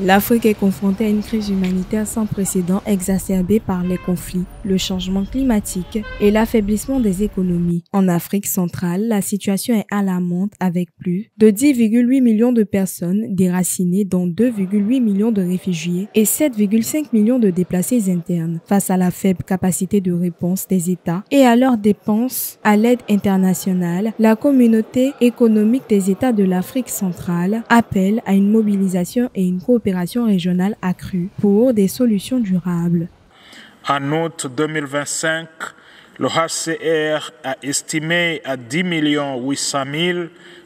L'Afrique est confrontée à une crise humanitaire sans précédent exacerbée par les conflits, le changement climatique et l'affaiblissement des économies. En Afrique centrale, la situation est alarmante avec plus de 10,8 millions de personnes déracinées, dont 2,8 millions de réfugiés et 7,5 millions de déplacés internes. Face à la faible capacité de réponse des États et à leurs dépenses à l'aide internationale, la communauté économique des États de l'Afrique centrale appelle à une mobilisation et une coopération régionale accrue pour des solutions durables. En août 2025, le HCR a estimé à 10 800 000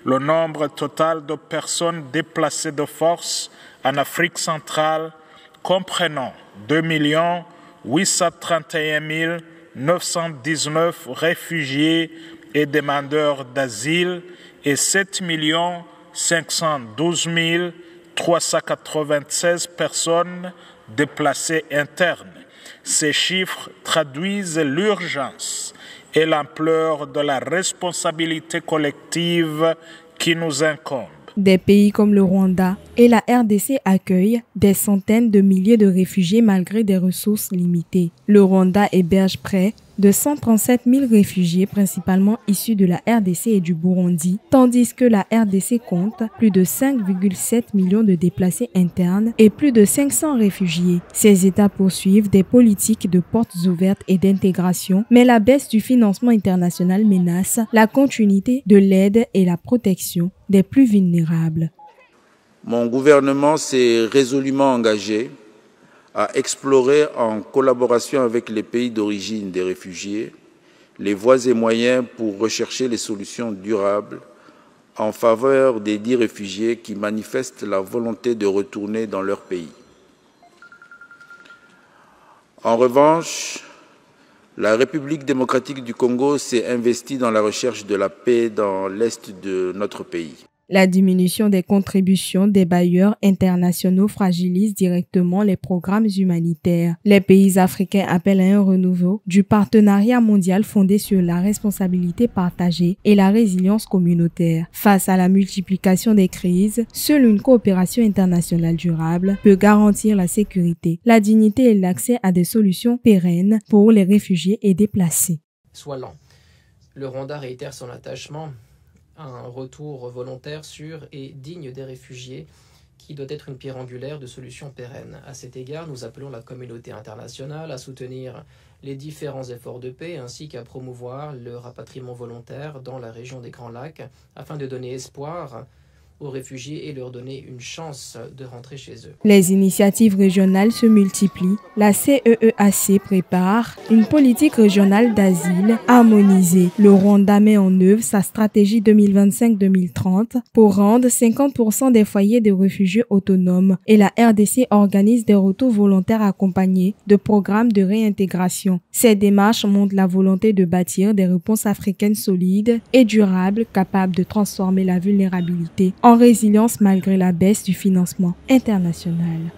le nombre total de personnes déplacées de force en Afrique centrale, comprenant 2 831 919 réfugiés et demandeurs d'asile et 7 512 396 personnes déplacées internes. Ces chiffres traduisent l'urgence et l'ampleur de la responsabilité collective qui nous incombe. Des pays comme le Rwanda et la RDC accueillent des centaines de milliers de réfugiés malgré des ressources limitées. Le Rwanda héberge près de 137 000 réfugiés, principalement issus de la RDC et du Burundi, tandis que la RDC compte plus de 5,7 millions de déplacés internes et plus de 500 réfugiés. Ces États poursuivent des politiques de portes ouvertes et d'intégration, mais la baisse du financement international menace la continuité de l'aide et la protection des plus vulnérables. Mon gouvernement s'est résolument engagé à explorer, en collaboration avec les pays d'origine des réfugiés, les voies et moyens pour rechercher les solutions durables en faveur des 10 réfugiés qui manifestent la volonté de retourner dans leur pays. En revanche, la République démocratique du Congo s'est investie dans la recherche de la paix dans l'est de notre pays. La diminution des contributions des bailleurs internationaux fragilise directement les programmes humanitaires. Les pays africains appellent à un renouveau du partenariat mondial fondé sur la responsabilité partagée et la résilience communautaire. Face à la multiplication des crises, seule une coopération internationale durable peut garantir la sécurité, la dignité et l'accès à des solutions pérennes pour les réfugiés et déplacés. Soit lent. Le Rwanda réitère son attachement à un retour volontaire, sûr et digne des réfugiés qui doit être une pierre angulaire de solutions pérennes. À cet égard, nous appelons la communauté internationale à soutenir les différents efforts de paix ainsi qu'à promouvoir le rapatriement volontaire dans la région des Grands Lacs afin de donner espoir aux réfugiés et leur donner une chance de rentrer chez eux. Les initiatives régionales se multiplient. La CEEAC prépare une politique régionale d'asile harmonisée. Le Rwanda met en œuvre sa stratégie 2025-2030 pour rendre 50% des foyers de réfugiés autonomes et la RDC organise des retours volontaires accompagnés de programmes de réintégration. Ces démarches montrent la volonté de bâtir des réponses africaines solides et durables capables de transformer la vulnérabilité en résilience malgré la baisse du financement international.